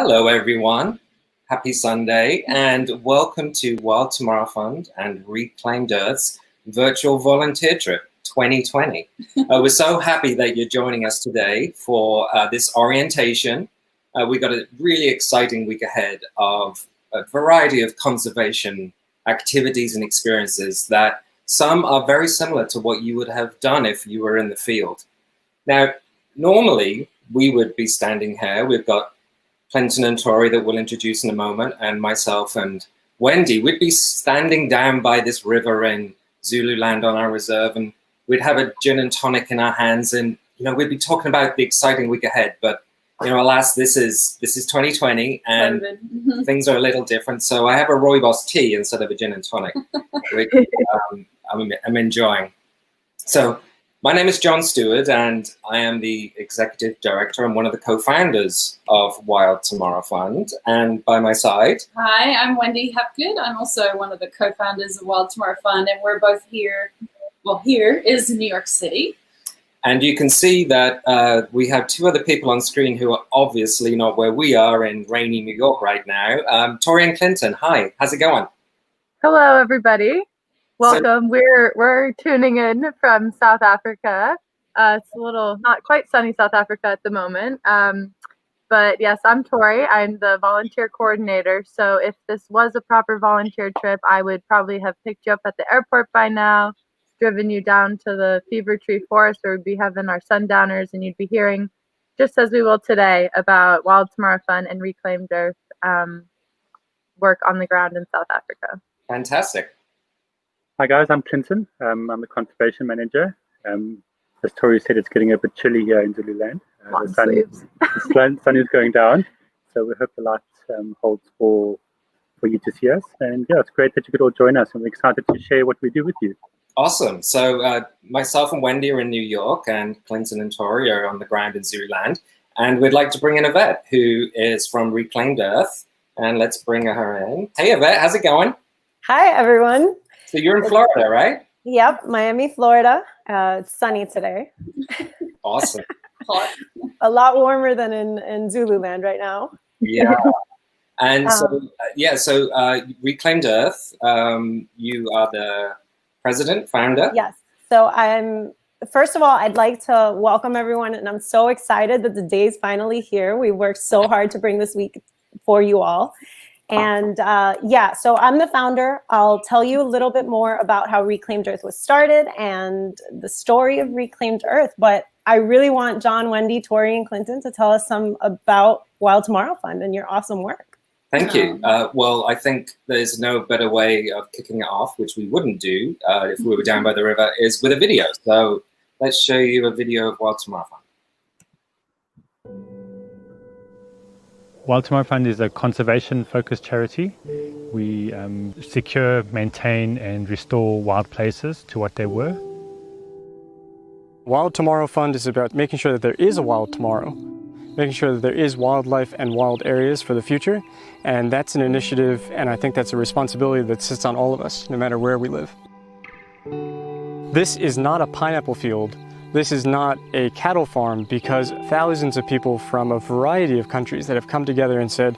Hello, everyone. Happy Sunday, and welcome to Wild Tomorrow Fund and Reclaimed Earth's virtual volunteer trip 2020. We're so happy that you're joining us today for this orientation. We've got a really exciting week ahead of a variety of conservation activities and experiences that some are very similar to what you would have done if you were in the field. Now, normally we would be standing here. We've got Clinton and Tori that we'll introduce in a moment, and myself and Wendy, we'd be standing down by this river in Zululand on our reserve, and we'd have a gin and tonic in our hands, and we'd be talking about the exciting week ahead. But alas, this is 2020, and things are a little different. So I have a rooibos tea instead of a gin and tonic, which I'm enjoying. So my name is John Stewart, and I am the Executive Director and one of the co-founders of Wild Tomorrow Fund. And by my side... Hi, I'm Wendy Hepgood. I'm also one of the co-founders of Wild Tomorrow Fund, and we're both here. Well, here is New York City. And you can see that we have two other people on screen who are obviously not where we are in rainy New York right now. Tori and Clinton, hi, how's it going? Hello, everybody. Welcome. We're tuning in from South Africa. It's a little not quite sunny South Africa at the moment. But yes, I'm Tori. I'm the volunteer coordinator. So if this was a proper volunteer trip, I would probably have picked you up at the airport by now, driven you down to the Fever Tree Forest where we'd be having our sundowners, and you'd be hearing, just as we will today, about Wild Tomorrow Fund and Reclaimed Earth work on the ground in South Africa. Fantastic. Hi guys, I'm Clinton. I'm the conservation manager. As Tori said, it's getting a bit chilly here in Zululand. The sun is going down, so we hope the light holds for you to see us. And yeah, it's great that you could all join us, and we're excited to share what we do with you. Awesome. So myself and Wendy are in New York, and Clinton and Tori are on the ground in Zululand. And we'd like to bring in Yvette, who is from Reclaimed Earth. And let's bring her in. Hey, Yvette, how's it going? Hi, everyone. So you're in Florida, right? Yep, Miami, Florida. It's sunny today. Awesome. A lot warmer than in Zululand right now. Yeah. And so Reclaimed Earth, you are the president, founder? Yes. So first of all, I'd like to welcome everyone, and I'm so excited that the day is finally here. We worked so hard to bring this week for you all. And so I'm the founder. I'll tell you a little bit more about how Reclaimed Earth was started and the story of Reclaimed Earth. But I really want John, Wendy, Tori, and Clinton to tell us some about Wild Tomorrow Fund and your awesome work. Thank you. Well, I think there's no better way of kicking it off, which we wouldn't do if we were down by the river, is with a video. So let's show you a video of Wild Tomorrow Fund. Wild Tomorrow Fund is a conservation-focused charity. We secure, maintain, and restore wild places to what they were. Wild Tomorrow Fund is about making sure that there is a wild tomorrow, making sure that there is wildlife and wild areas for the future, and that's an initiative, and I think that's a responsibility that sits on all of us, no matter where we live. This is not a pineapple field. This is not a cattle farm, because thousands of people from a variety of countries that have come together and said,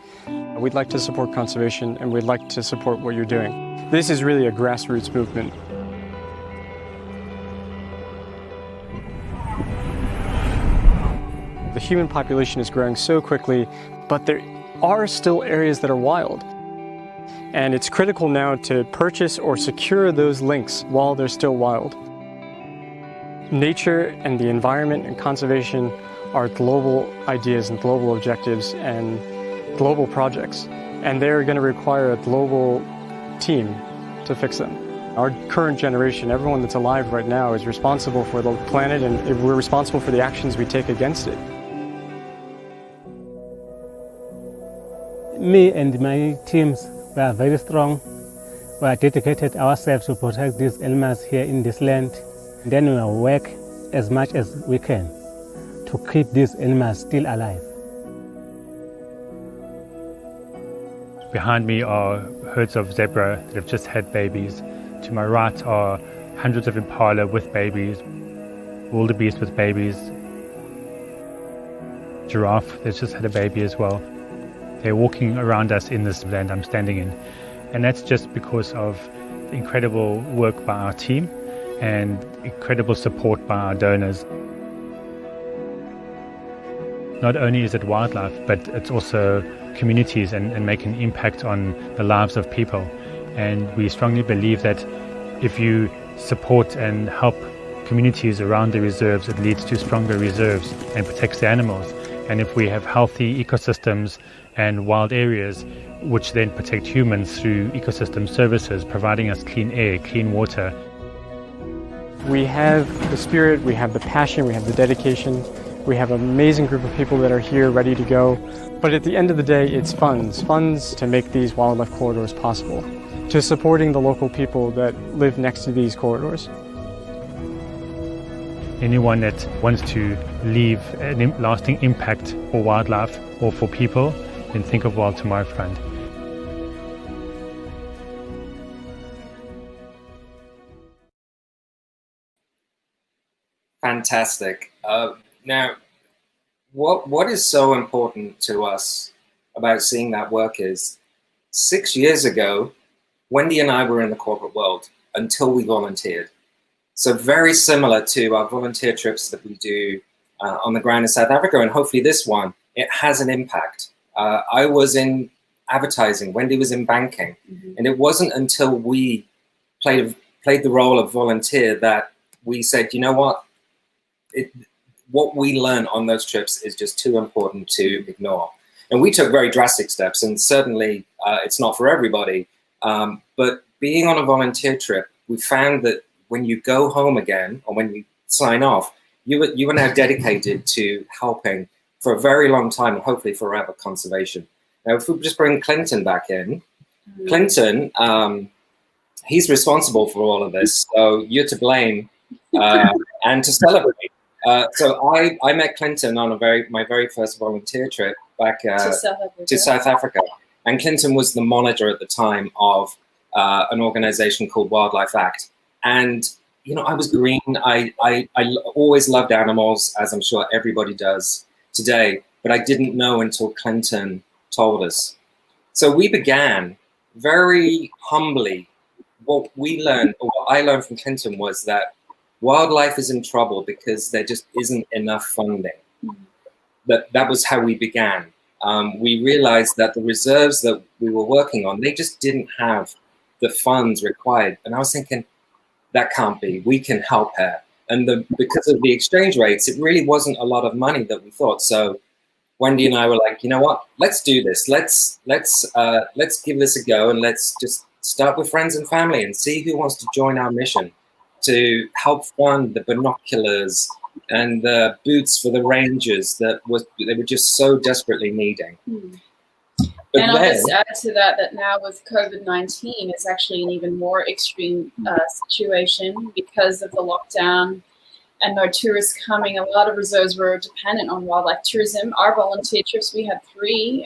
we'd like to support conservation and we'd like to support what you're doing. This is really a grassroots movement. The human population is growing so quickly, but there are still areas that are wild. And it's critical now to purchase or secure those links while they're still wild. Nature and the environment and conservation are global ideas and global objectives and global projects, and they're going to require a global team to fix them. Our current generation, everyone that's alive right now, is responsible for the planet, and we're responsible for the actions we take against it. Me and my teams were very strong. We are dedicated ourselves to protect these animals here in this land. Then we will work as much as we can to keep these animals still alive. Behind me are herds of zebra that have just had babies. To my right are hundreds of impala with babies, wildebeest with babies, giraffe that's just had a baby as well. They're walking around us in this land I'm standing in. And that's just because of the incredible work by our team and incredible support by our donors. Not only is it wildlife, but it's also communities and making an impact on the lives of people. And we strongly believe that if you support and help communities around the reserves, it leads to stronger reserves and protects the animals. And if we have healthy ecosystems and wild areas, which then protect humans through ecosystem services, providing us clean air, clean water. We have the spirit, we have the passion, we have the dedication. We have an amazing group of people that are here ready to go. But at the end of the day, it's funds to make these wildlife corridors possible, to supporting the local people that live next to these corridors. Anyone that wants to leave a lasting impact for wildlife or for people, then think of Wild Tomorrow Fund. Fantastic. Now, what is so important to us about seeing that work is 6 years ago, Wendy and I were in the corporate world until we volunteered. So very similar to our volunteer trips that we do on the ground in South Africa, and hopefully this one, it has an impact. I was in advertising, Wendy was in banking, and it wasn't until we played the role of volunteer that we said, you know what, what we learn on those trips is just too important to ignore. And we took very drastic steps, and certainly it's not for everybody, but being on a volunteer trip, we found that when you go home again, or when you sign off, you are now dedicated to helping for a very long time, and hopefully forever, conservation. Now, if we just bring Clinton back in, Clinton, he's responsible for all of this, so you're to blame and to celebrate. So I met Clinton on my very first volunteer trip back to South Africa. And Clinton was the monitor at the time of an organization called Wildlife Act. And, you know, I was green. I always loved animals, as I'm sure everybody does today, but I didn't know until Clinton told us. So we began very humbly. What we learned, or what I learned from Clinton, was that wildlife is in trouble because there just isn't enough funding. That was how we began. We realized that the reserves that we were working on, they just didn't have the funds required. And I was thinking, that can't be, we can help here. And because of the exchange rates, it really wasn't a lot of money that we thought. So Wendy and I were like, you know what, let's do this. Let's give this a go, and let's just start with friends and family and see who wants to join our mission to help fund the binoculars and the boots for the rangers they were just so desperately needing. And I'll just add to that now with COVID-19, it's actually an even more extreme situation because of the lockdown and no tourists coming. A lot of reserves were dependent on wildlife tourism. Our volunteer trips, we had three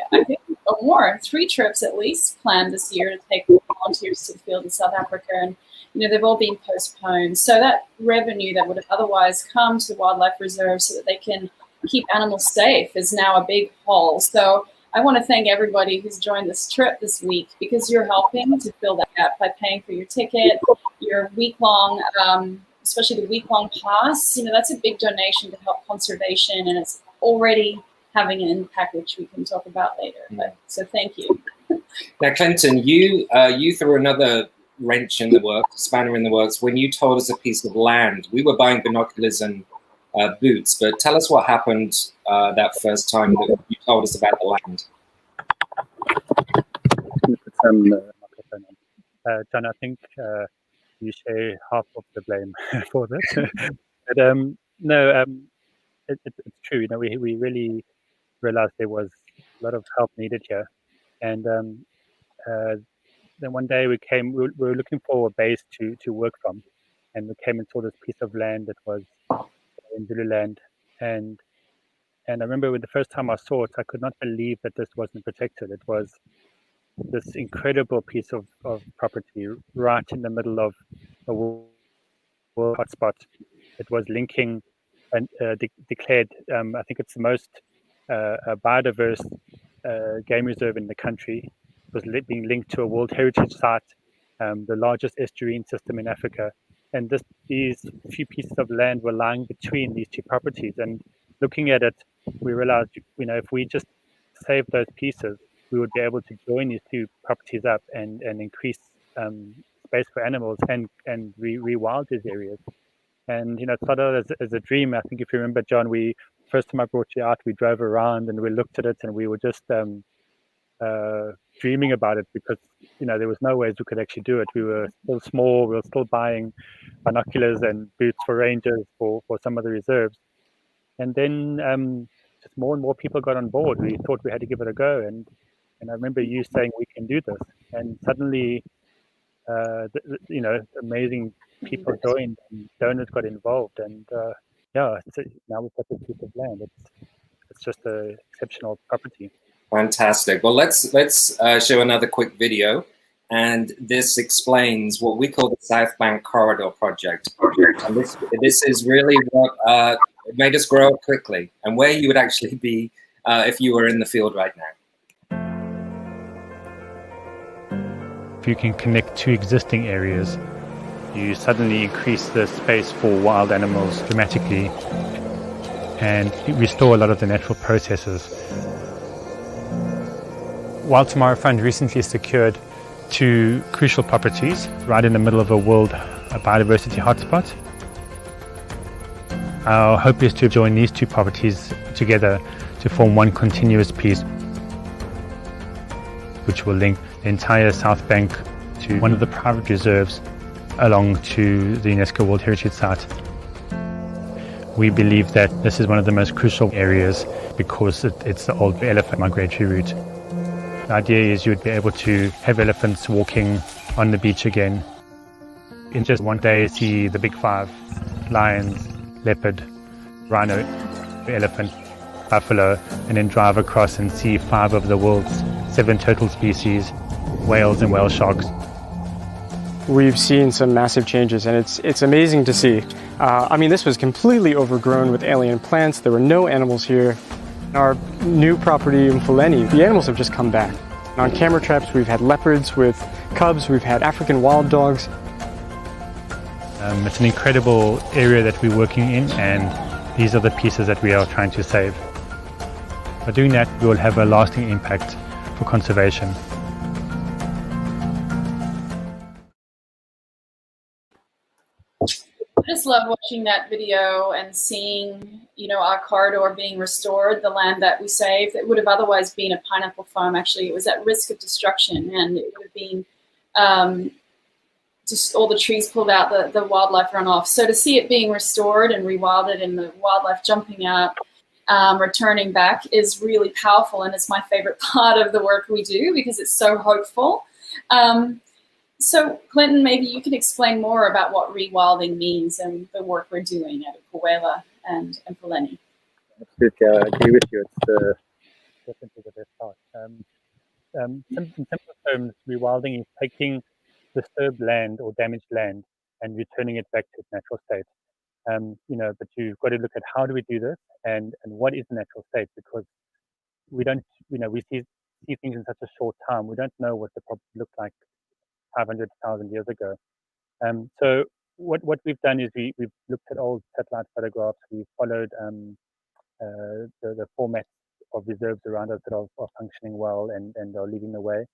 trips at least planned this year to take volunteers to the field in South Africa, and you know, they've all been postponed. So that revenue that would have otherwise come to wildlife reserves so that they can keep animals safe is now a big hole. So I want to thank everybody who's joined this trip this week, because you're helping to fill that gap by paying for your ticket, your week-long, especially the week-long pass. You know, that's a big donation to help conservation, and it's already having an impact, which we can talk about later. So thank you. Now, Clinton, you threw another wrench in the works, spanner in the works, when you told us a piece of land. We were buying binoculars and boots, but tell us what happened that first time that you told us about the land. John, I think you share half of the blame for this. But no, it's true. You know, we really realized there was a lot of help needed here, and then one day we were looking for a base to work from, and we came and saw this piece of land that was in Zululand, and I remember when the first time I saw it, I could not believe that this wasn't protected. It was this incredible piece of property right in the middle of a world hotspot. It was linking and declared, I think it's the most biodiverse game reserve in the country. It was being linked to a World Heritage Site, the largest estuarine system in Africa. And these few pieces of land were lying between these two properties. And looking at it, we realized, if we just saved those pieces, we would be able to join these two properties up and increase space for animals and rewild these areas. And it started as a dream. I think if you remember, John, first time I brought you out, we drove around and we looked at it and we were just dreaming about it because there was no ways we could actually do it. We were still small. We were still buying binoculars and boots for rangers for some of the reserves. And then just more and more people got on board. We thought we had to give it a go. And I remember you saying we can do this. And suddenly, amazing people joined and donors got involved. And now we've got this piece of land. It's just an exceptional property. Fantastic. Well, let's show another quick video, and this explains what we call the South Bank Corridor Project. And this is really what made us grow up quickly, and where you would actually be if you were in the field right now. If you can connect two existing areas, you suddenly increase the space for wild animals dramatically and restore a lot of the natural processes. Wild Tomorrow Fund recently secured 2 crucial properties right in the middle of a world biodiversity hotspot. Our hope is to join these 2 properties together to form one continuous piece, which will link the entire South Bank to one of the private reserves along to the UNESCO World Heritage Site. We believe that this is one of the most crucial areas because it's the old elephant migratory route. The idea is you would be able to have elephants walking on the beach again. In just one day, see the big 5: lions, leopard, rhino, elephant, buffalo, and then drive across and see 5 of the world's 7 total species, whales and whale sharks. We've seen some massive changes, and it's amazing to see. This was completely overgrown with alien plants. There were no animals here. Our new property in Mfuleni, the animals have just come back. On camera traps, we've had leopards with cubs, we've had African wild dogs. It's an incredible area that we're working in, and these are the pieces that we are trying to save. By doing that, we will have a lasting impact for conservation. I just love watching that video and seeing, our corridor being restored, the land that we saved that would have otherwise been a pineapple farm. Actually, it was at risk of destruction, and it would have been just all the trees pulled out, the wildlife runoff. So to see it being restored and rewilded and the wildlife jumping out, returning back is really powerful, and it's my favorite part of the work we do because it's so hopeful. So, Clinton, maybe you could explain more about what rewilding means and the work we're doing at Puwela and Mfuleni. Absolutely, I agree with you. It's definitely the best part. In simple terms, rewilding is taking disturbed land or damaged land and returning it back to its natural state. But you've got to look at how do we do this and what is the natural state, because we don't, we see things in such a short time. We don't know what the property looked like 500,000 years ago. So what we've done is we've looked at old satellite photographs. We've followed the format of reserves around us that are functioning well and are leading the way.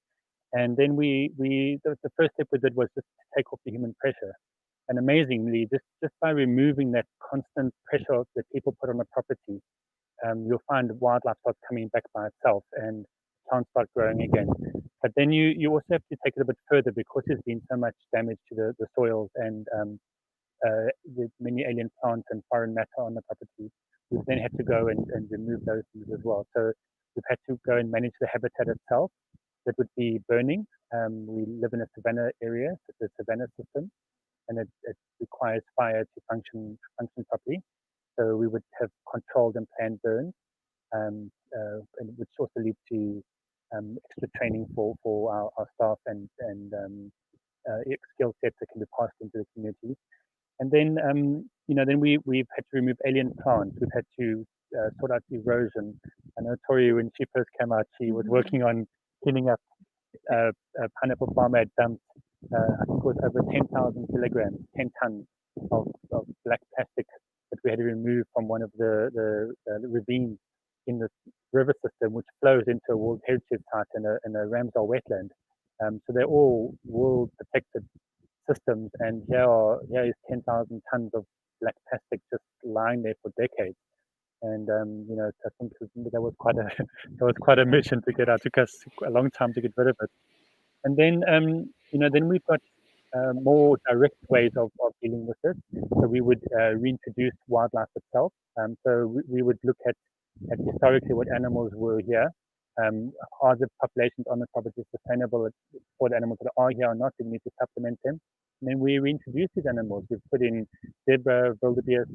And then the first step we did was just to take off the human pressure. And amazingly, just by removing that constant pressure that people put on the property, you'll find wildlife starts coming back by itself and plants start growing again. But then you also have to take it a bit further, because there's been so much damage to the soils and the many alien plants and foreign matter on the property. We've then had to go and remove those things as well. So we've had to go and manage the habitat itself. That would be burning. We live in a savanna area, it's a savanna system, and it requires fire to function properly. So we would have controlled and planned burns, and which also lead to extra training for our staff and skill sets that can be passed into the community. And then then we've had to remove alien plants. We've had to sort out erosion. I know Tori, when she first came out, she was working on cleaning up a pineapple farmer had dumped, I think it was over 10,000 kilograms, 10 tons of black plastic that we had to remove from one of the ravines in the river system, which flows into a World Heritage Site in a Ramsar wetland. So they're all world protected systems, and here is 10,000 tons of black plastic just lying there for decades. And you know, I think that was quite a mission to get out. It took us a long time to get rid of it. And then you know, then we've got more direct ways of dealing with this. So we would reintroduce wildlife itself. So we would look at historically what animals were here. Are the populations on the property sustainable for the animals that are here or not? Do we need to supplement them? And then we reintroduce these animals. We've put in zebra, wildebeest.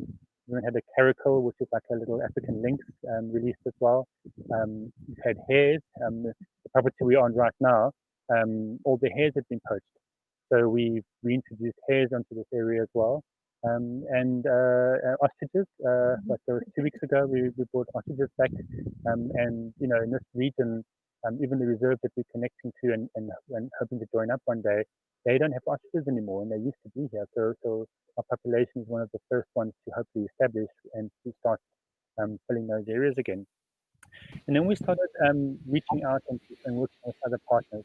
We had a caracal, which is like a little African lynx, released as well. We've had hares. The property we're on right now, all the hares have been poached. So we've reintroduced hares onto this area as well. And ostriches, like there was 2 weeks ago, we brought ostriches back. And, you know, in this region, even the reserve that we're connecting to and hoping to join up one day, they don't have ostriches anymore, and they used to be here. So our population is one of the first ones to hopefully establish and to start filling those areas again. And then we started reaching out and working with other partners.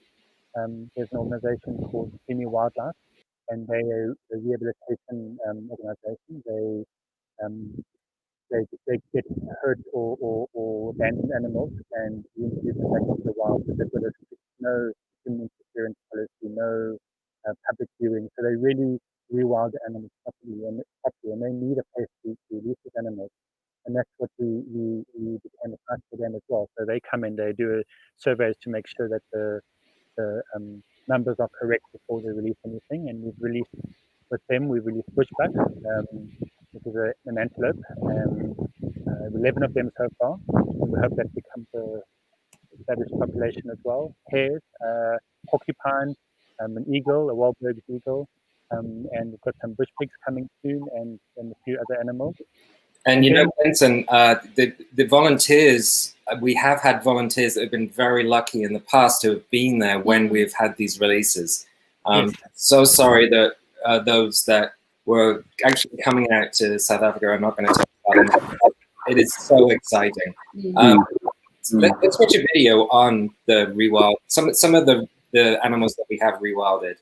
There's an organization called Semi Wildlife, and they are a rehabilitation organization. They get hurt or abandoned animals and reintroduce them back into the wild. So they've got no human interference policy, no public viewing. So they really rewild the animals properly, and they need a place to release these animals. And that's what we became a site for them as well. So they come in, they do surveys to make sure that the numbers are correct before they release anything. And we've released bushbuck, which is an antelope, 11 of them so far. And we hope that becomes a established population as well. Hares, porcupine, an eagle, a Wahlberg's eagle, and we've got some bush pigs coming soon, and a few other animals. And you know, Benson, the volunteers, we have had volunteers that have been very lucky in the past to have been there when we've had these releases. So sorry that those that were actually coming out to South Africa are not going to talk about it. It is so exciting. Let's watch a video on the rewild, some of the animals that we have rewilded.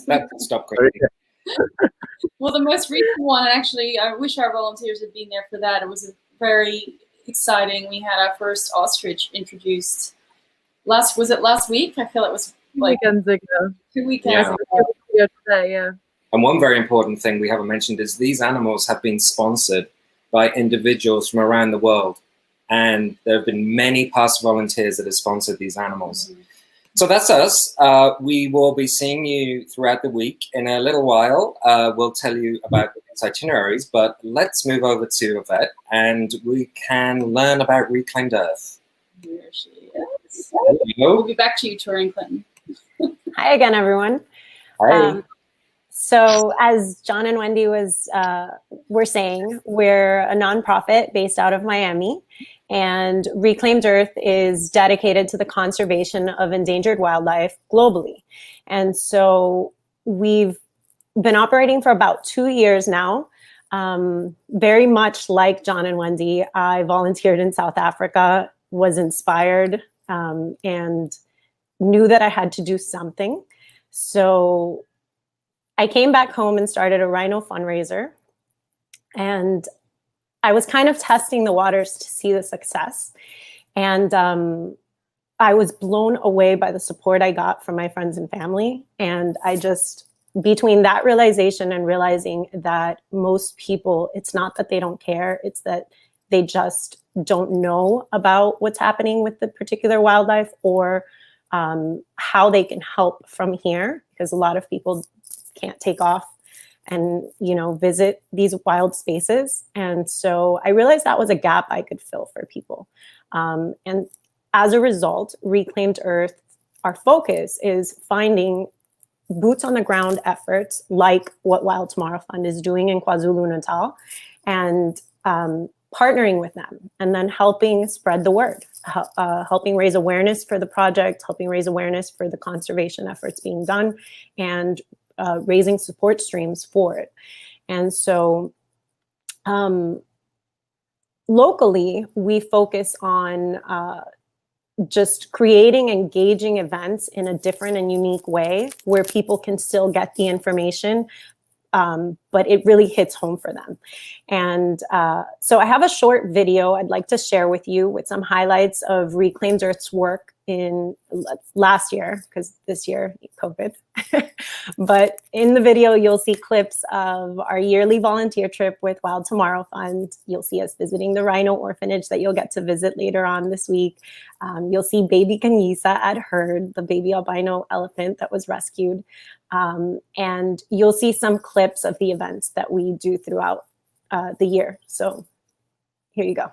That stopped quickly. Well, the most recent one, actually, I wish our volunteers had been there for that. It was very exciting. We had our first ostrich introduced last week? I feel it was like 2 weekends ago. 2 weekends ago. Yeah. And one very important thing we haven't mentioned is these animals have been sponsored by individuals from around the world. And there have been many past volunteers that have sponsored these animals. So that's us. We will be seeing you throughout the week. In a little while, we'll tell you about its itineraries, but let's move over to Yvette and we can learn about Reclaimed Earth. Here she is. We'll be back to you, Tori and Clinton. Hi again, everyone. Hi. So as John and Wendy were saying, we're a nonprofit based out of Miami, and Reclaimed Earth is dedicated to the conservation of endangered wildlife globally. And so we've been operating for about 2 years now. Very much like John and Wendy, I volunteered in South Africa, was inspired, and knew that I had to do something. So I came back home and started a rhino fundraiser, and I was kind of testing the waters to see the success. And I was blown away by the support I got from my friends and family. And I just between that realization and realizing that most people, it's not that they don't care, it's that they just don't know about what's happening with the particular wildlife, or how they can help from here, because a lot of people can't take off and, you know, visit these wild spaces. And so I realized that was a gap I could fill for people. And as a result, Reclaimed Earth, our focus is finding boots on the ground efforts like what Wild Tomorrow Fund is doing in KwaZulu-Natal, and partnering with them, and then helping spread the word, helping raise awareness for the project, helping raise awareness for the conservation efforts being done, and raising support streams for it. And so locally, we focus on just creating engaging events in a different and unique way where people can still get the information, but it really hits home for them. And so I have a short video I'd like to share with you with some highlights of Reclaimed Earth's work in last year, because this year, COVID. But in the video, you'll see clips of our yearly volunteer trip with Wild Tomorrow Fund. You'll see us visiting the rhino orphanage that you'll get to visit later on this week. You'll see baby Kanyisa at herd, the baby albino elephant that was rescued. And you'll see some clips of the events that we do throughout the year. So here you go.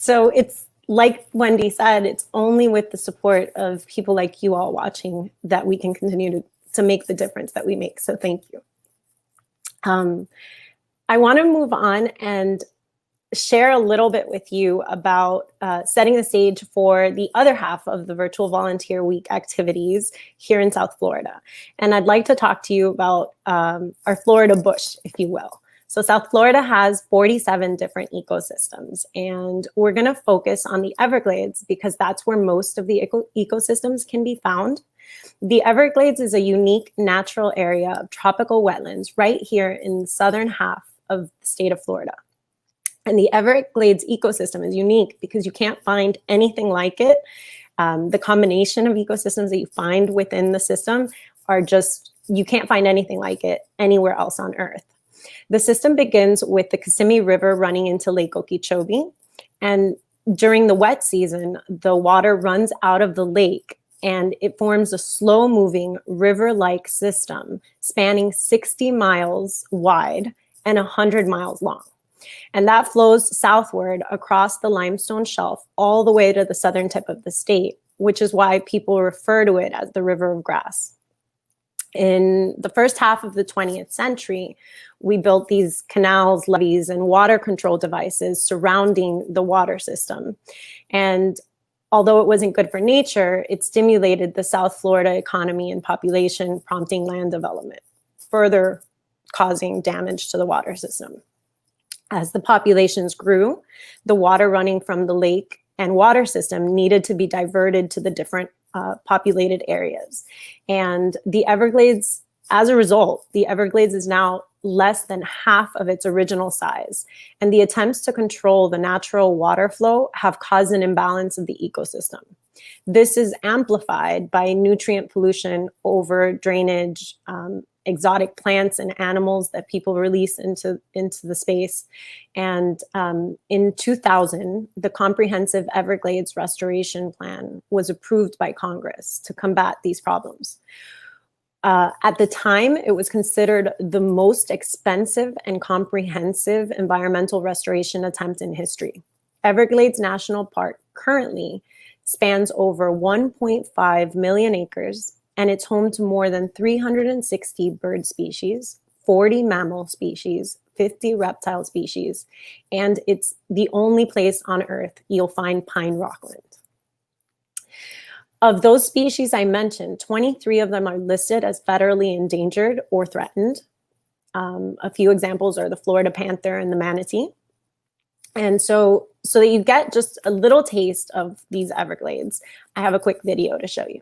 So it's like Wendy said, it's only with the support of people like you all watching that we can continue to make the difference that we make. So thank you. I want to move on and share a little bit with you about setting the stage for the other half of the Virtual Volunteer Week activities here in South Florida. And I'd like to talk to you about our Florida bush, if you will. So South Florida has 47 different ecosystems, and we're going to focus on the Everglades because that's where most of the ecosystems can be found. The Everglades is a unique natural area of tropical wetlands right here in the southern half of the state of Florida. And the Everglades ecosystem is unique because you can't find anything like it. The combination of ecosystems that you find within the system are just, you can't find anything like it anywhere else on Earth. The system begins with the Kissimmee River running into Lake Okeechobee. And during the wet season, the water runs out of the lake and it forms a slow-moving river-like system spanning 60 miles wide and 100 miles long. And that flows southward across the limestone shelf all the way to the southern tip of the state, which is why people refer to it as the River of Grass. In the first half of the 20th century, we built these canals, levees, and water control devices surrounding the water system. And although it wasn't good for nature, it stimulated the South Florida economy and population, prompting land development, further causing damage to the water system. As the populations grew, the water running from the lake and water system needed to be diverted to the different populated areas. And the Everglades, as a result, the Everglades is now less than half of its original size. And the attempts to control the natural water flow have caused an imbalance of the ecosystem. This is amplified by nutrient pollution, over drainage, exotic plants and animals that people release into the space. And in 2000, the Comprehensive Everglades Restoration Plan was approved by Congress to combat these problems. At the time, it was considered the most expensive and comprehensive environmental restoration attempt in history. Everglades National Park currently spans over 1.5 million acres, and it's home to more than 360 bird species, 40 mammal species, 50 reptile species, and it's the only place on Earth you'll find pine rockland. Of those species I mentioned, 23 of them are listed as federally endangered or threatened. A few examples are the Florida panther and the manatee. And so that you get just a little taste of these Everglades, I have a quick video to show you.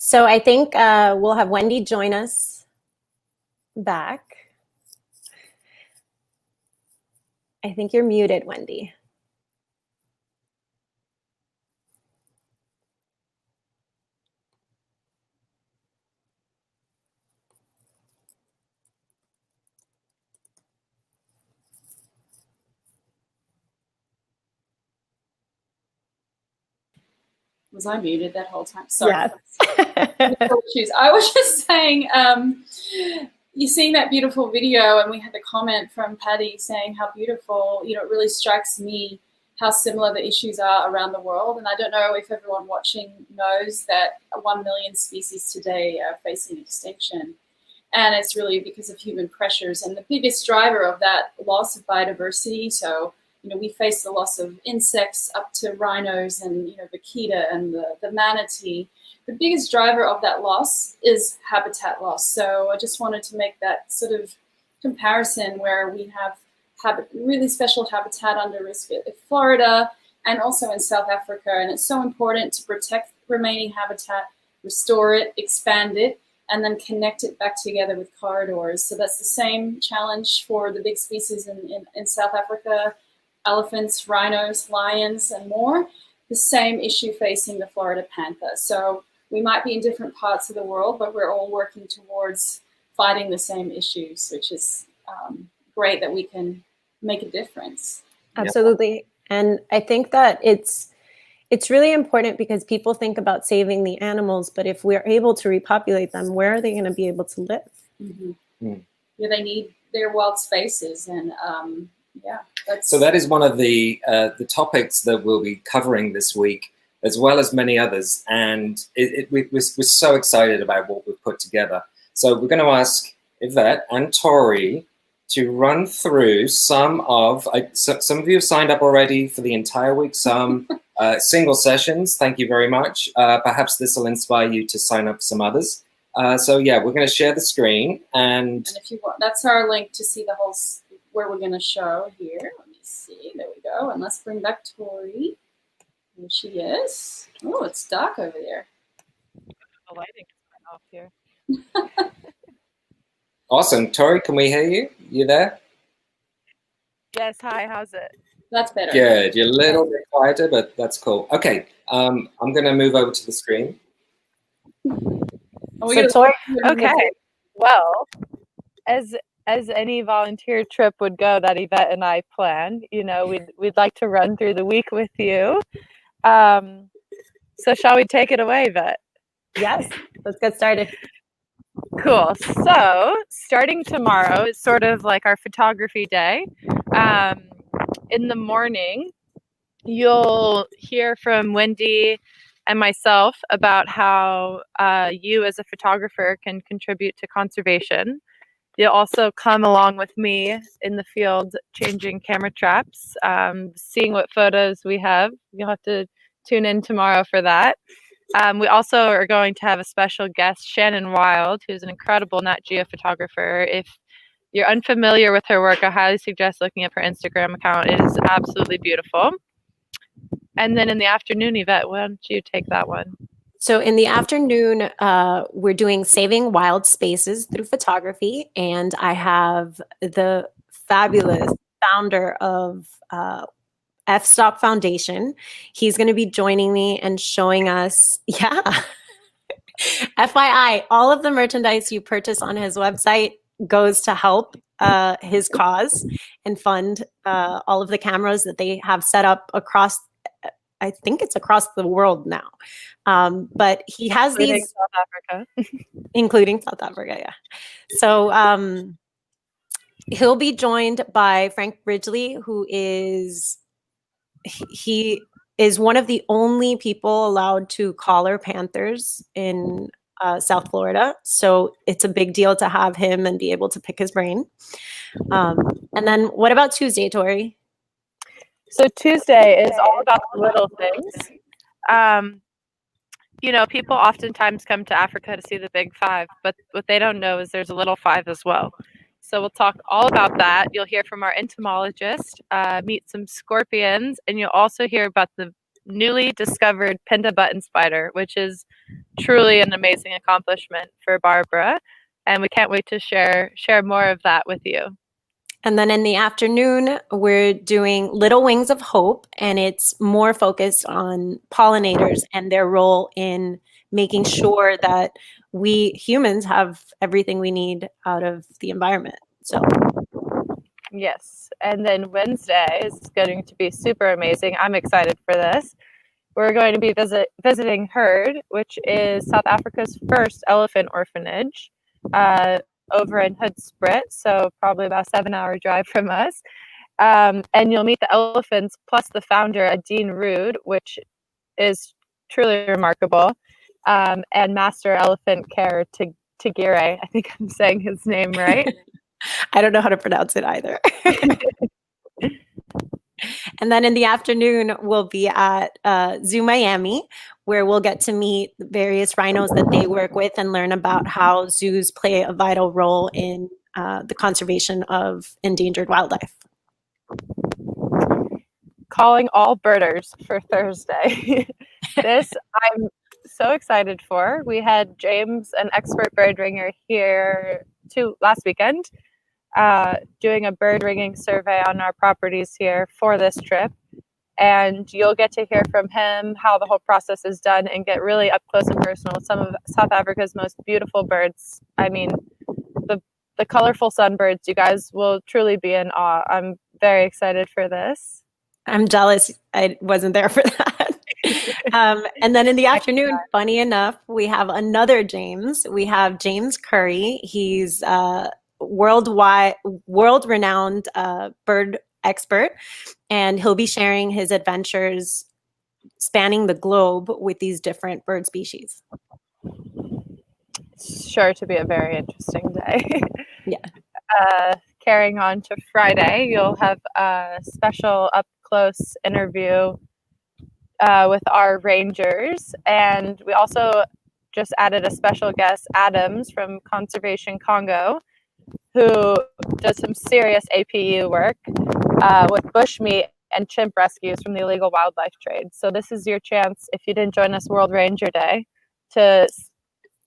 So I think we'll have Wendy join us back. I think you're muted, Wendy. Was I muted that whole time? Sorry. Yes. I was just saying, you're seeing that beautiful video, and we had the comment from Patty saying how beautiful, it really strikes me how similar the issues are around the world. And I don't know if everyone watching knows that 1 million species today are facing extinction. And it's really because of human pressures. And the biggest driver of that loss of biodiversity, so we face the loss of insects up to rhinos and the cheetah and the manatee. The biggest driver of that loss is habitat loss. So I just wanted to make that sort of comparison where we have really special habitat under risk in Florida and also in South Africa. And it's so important to protect remaining habitat, restore it, expand it, and then connect it back together with corridors. So that's the same challenge for the big species in South Africa, elephants, rhinos, lions, and more. The same issue facing the Florida panther. So we might be in different parts of the world, but we're all working towards fighting the same issues, which is great that we can make a difference. Absolutely. And I think that it's it's really important because people think about saving the animals, but if we're able to repopulate them, where are they going to be able to live? Yeah, they need their wild spaces, and so that is one of the topics that we'll be covering this week, as well as many others. And we're so excited about what we've put together. So we're going to ask Yvette and Tori to run through some of you have signed up already for the entire week, some single sessions. Thank you very much. Perhaps this will inspire you to sign up for some others. So yeah, we're going to share the screen, and if you want, that's our link to see the whole where we're going to show here. Let me see. There we go. And let's bring back Tori. There she is. Oh, it's dark over there. The lighting is off here. Awesome. Tori, can we hear you? You there? Yes. Hi. How's it? That's better. Good. You're a little bit quieter, but that's cool. Okay. I'm going to move over to the screen. Okay. Well, as any volunteer trip would go that Yvette and I planned, we'd like to run through the week with you. So shall we take it away, Yvette? Yes. Let's get started. Cool. So starting tomorrow is sort of like our photography day. In the morning, you'll hear from Wendy and myself about how you as a photographer can contribute to conservation. You'll also come along with me in the field changing camera traps, seeing what photos we have. You'll have to tune in tomorrow for that. We also are going to have a special guest, Shannon Wild, who's an incredible Nat Geo photographer. If you're unfamiliar with her work, I highly suggest looking up her Instagram account. It is absolutely beautiful. And then in the afternoon, Yvette, why don't you take that one? So in the afternoon, we're doing Saving Wild Spaces through photography. And I have the fabulous founder of F-Stop Foundation. He's going to be joining me and showing us, FYI, all of the merchandise you purchase on his website goes to help his cause and fund all of the cameras that they have set up across, I think it's across the world now. But he has including South Africa. Including South Africa, yeah. So he'll be joined by Frank Bridgley, who is, he is one of the only people allowed to collar panthers in South Florida. So it's a big deal to have him and be able to pick his brain. And then what about Tuesday, Tori? So Tuesday is all about the little things. People oftentimes come to Africa to see the big five, but what they don't know is there's a little five as well. So we'll talk all about that. You'll hear from our entomologist, meet some scorpions, and you'll also hear about the newly discovered Penda button spider, which is truly an amazing accomplishment for Barbara. And we can't wait to share more of that with you. And then in the afternoon, we're doing Little Wings of Hope, and it's more focused on pollinators and their role in making sure that we humans have everything we need out of the environment. So, yes. And then Wednesday is going to be super amazing. I'm excited for this. We're going to be visiting Herd, which is South Africa's first elephant orphanage. Over in Hoedspruit, so probably about a 7-hour drive from us. And you'll meet the elephants plus the founder, Dean Rood, which is truly remarkable, and Master Elephant Care Tigire. I think I'm saying his name right. I don't know how to pronounce it either. And then in the afternoon, we'll be at Zoo Miami, where we'll get to meet various rhinos that they work with and learn about how zoos play a vital role in the conservation of endangered wildlife. Calling all birders for Thursday. This I'm so excited for. We had James, an expert bird ringer, here last weekend, doing a bird ringing survey on our properties here for this trip. And you'll get to hear from him how the whole process is done and get really up close and personal with some of South Africa's most beautiful birds. I mean, the colorful sunbirds, you guys will truly be in awe. I'm very excited for this. I'm jealous I wasn't there for that. And then in the afternoon, funny enough, we have another James. We have James Curry. He's world-renowned bird expert, and he'll be sharing his adventures spanning the globe with these different bird species. It's sure to be a very interesting day. Yeah. Carrying on to Friday, you'll have a special up-close interview with our rangers, and we also just added a special guest, Adams from Conservation Congo, who does some serious APU work with bushmeat and chimp rescues from the illegal wildlife trade. So this is your chance, if you didn't join us World Ranger Day, to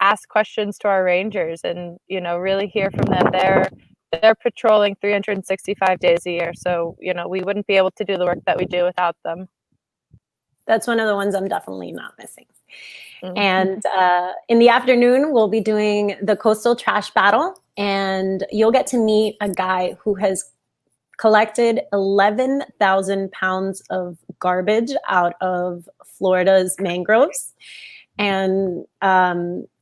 ask questions to our rangers and, you know, really hear from them. They're patrolling 365 days a year, so, you know, we wouldn't be able to do the work that we do without them. That's one of the ones I'm definitely not missing. And in the afternoon, we'll be doing the coastal trash battle, and you'll get to meet a guy who has collected 11,000 pounds of garbage out of Florida's mangroves. And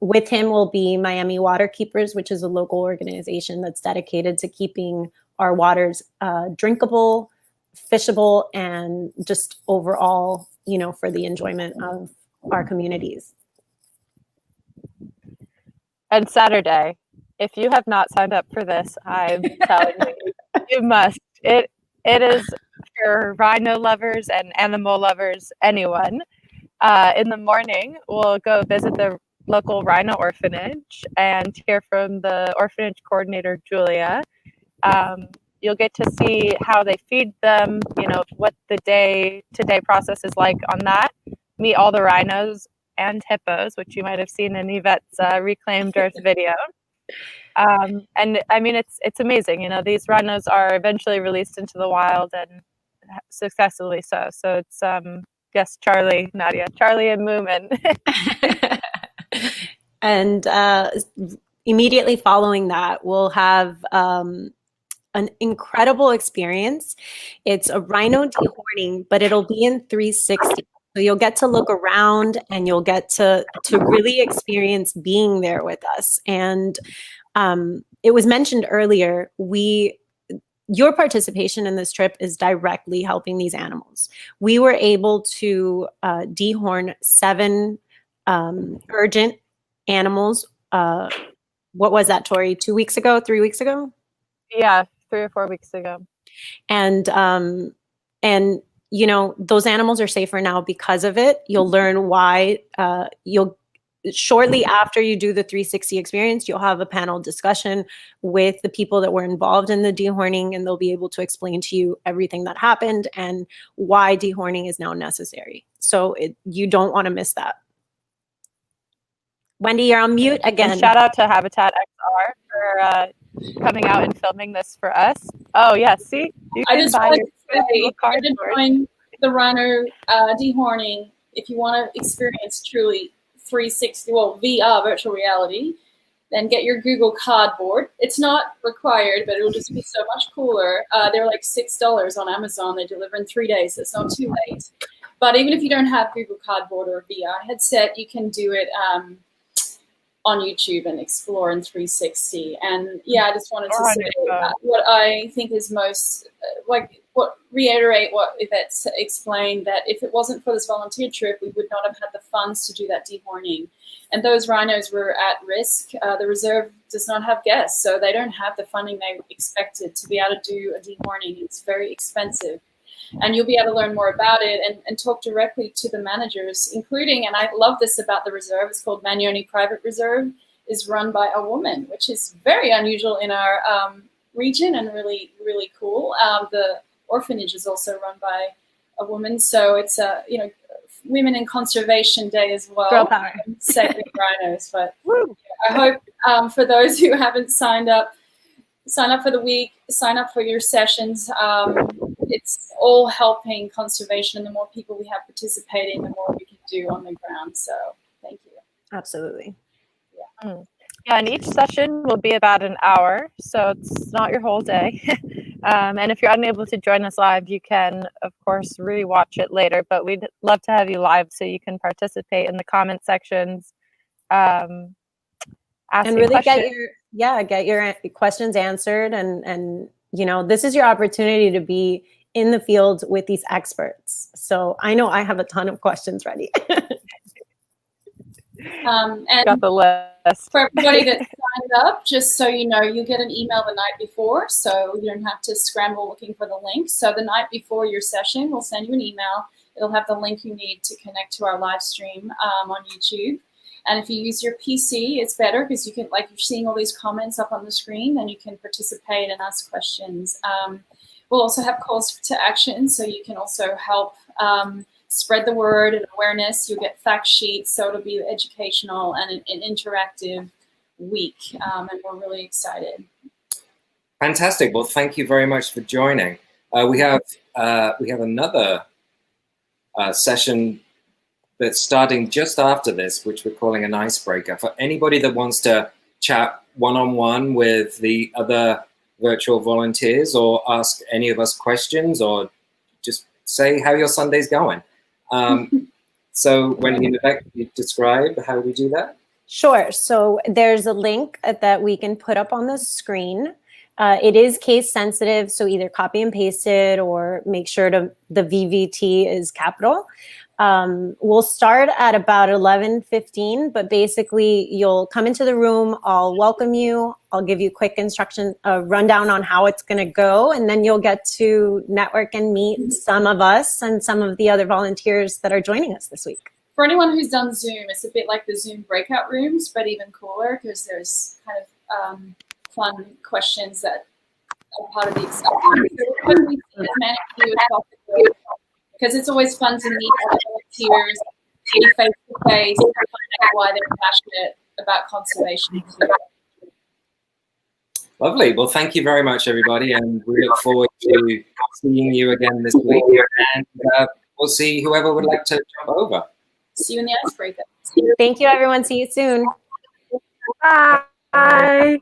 with him will be Miami Water Keepers, which is a local organization that's dedicated to keeping our waters drinkable, fishable, and just overall, you know, for the enjoyment of our communities. And Saturday, if you have not signed up for this, I'm telling you, you must. It is for rhino lovers and animal lovers, anyone. In the morning, we'll go visit the local rhino orphanage and hear from the orphanage coordinator, Julia. You'll get to see how they feed them, you know, what the day-to-day process is like on that. Meet all the rhinos and hippos, which you might have seen in Yvette's Reclaimed Earth video. And I mean, it's amazing. You know, these rhinos are eventually released into the wild, and successfully so. So it's yes, Charlie, Nadia, Charlie and Moomin. And immediately following that, we'll have an incredible experience. It's a rhino dehorning, but it'll be in 360. So you'll get to look around, and you'll get to really experience being there with us. And it was mentioned earlier, your participation in this trip is directly helping these animals. We were able to dehorn 7 urgent animals. What was that, Tori? 2 weeks ago? 3 weeks ago? Yeah, 3 or 4 weeks ago. And you know, those animals are safer now because of it. You'll learn why. Shortly after you do the 360 experience, you'll have a panel discussion with the people that were involved in the dehorning, and they'll be able to explain to you everything that happened and why dehorning is now necessary. So you don't want to miss that. Wendy, you're on mute again. And shout out to Habitat XR for coming out and filming this for us. Oh yeah, see, you can buy your card for it. The rhino dehorning, if you want to experience truly 360, well, VR, virtual reality, then get your Google Cardboard. It's not required, but it'll just be so much cooler. They're like $6 on Amazon. They deliver in 3 days, so it's not too late. But even if you don't have Google Cardboard or a VR headset, you can do it on YouTube and explore in 360. And yeah, I just wanted to say what I think is most, reiterate what Yvette explained, that if it wasn't for this volunteer trip, we would not have had the funds to do that dehorning. And those rhinos were at risk. The reserve does not have guests, so they don't have the funding they expected to be able to do a dehorning. It's very expensive. And you'll be able to learn more about it and talk directly to the managers, including, and I love this about the reserve, it's called Manioni Private Reserve, is run by a woman, which is very unusual in our region and really, really cool. The orphanage is also run by a woman. So it's Women in Conservation Day as well. Girl power. Saving rhinos. But I hope for those who haven't signed up, sign up for the week, sign up for your sessions. It's all helping conservation, and the more people we have participating, the more we can do on the ground. So thank you. Absolutely. Yeah. Yeah, and each session will be about an hour, so it's not your whole day. And if you're unable to join us live, you can, of course, rewatch it later. But we'd love to have you live so you can participate in the comment sections. And really get your questions answered. And you know, this is your opportunity to be in the field with these experts. So I know I have a ton of questions ready. And got the list. For everybody that signed up, just so you know, you get an email the night before, so you don't have to scramble looking for the link. So the night before your session, we'll send you an email. It'll have the link you need to connect to our live stream on YouTube. And if you use your PC, it's better because you can, like, you're seeing all these comments up on the screen, and you can participate and ask questions. We'll also have calls to action, so you can also help spread the word and awareness. You'll get fact sheets, so it'll be educational and an interactive week, and we're really excited. Fantastic. Well, thank you very much for joining. We have another session that's starting just after this, which we're calling an icebreaker. For anybody that wants to chat one-on-one with the other virtual volunteers, or ask any of us questions, or just say how your Sunday's going. So when you describe how we do that? Sure. So there's a link that we can put up on the screen. It is case sensitive, so either copy and paste it or make sure the VVT is capital. We'll start at about 11:15, but basically you'll come into the room, I'll welcome you, I'll give you a quick rundown on how it's going to go, and then you'll get to network and meet some of us and some of the other volunteers that are joining us this week. For anyone who's done Zoom, it's a bit like the Zoom breakout rooms, but even cooler because there's kind of fun questions that are part of the experience. Because it's always fun to meet other volunteers, see face to face, and find out why they're passionate about conservation. Lovely. Well, thank you very much, everybody, and we look forward to seeing you again this week. And we'll see whoever would like to jump over. See you in the icebreaker. Thank you, everyone. See you soon. Bye.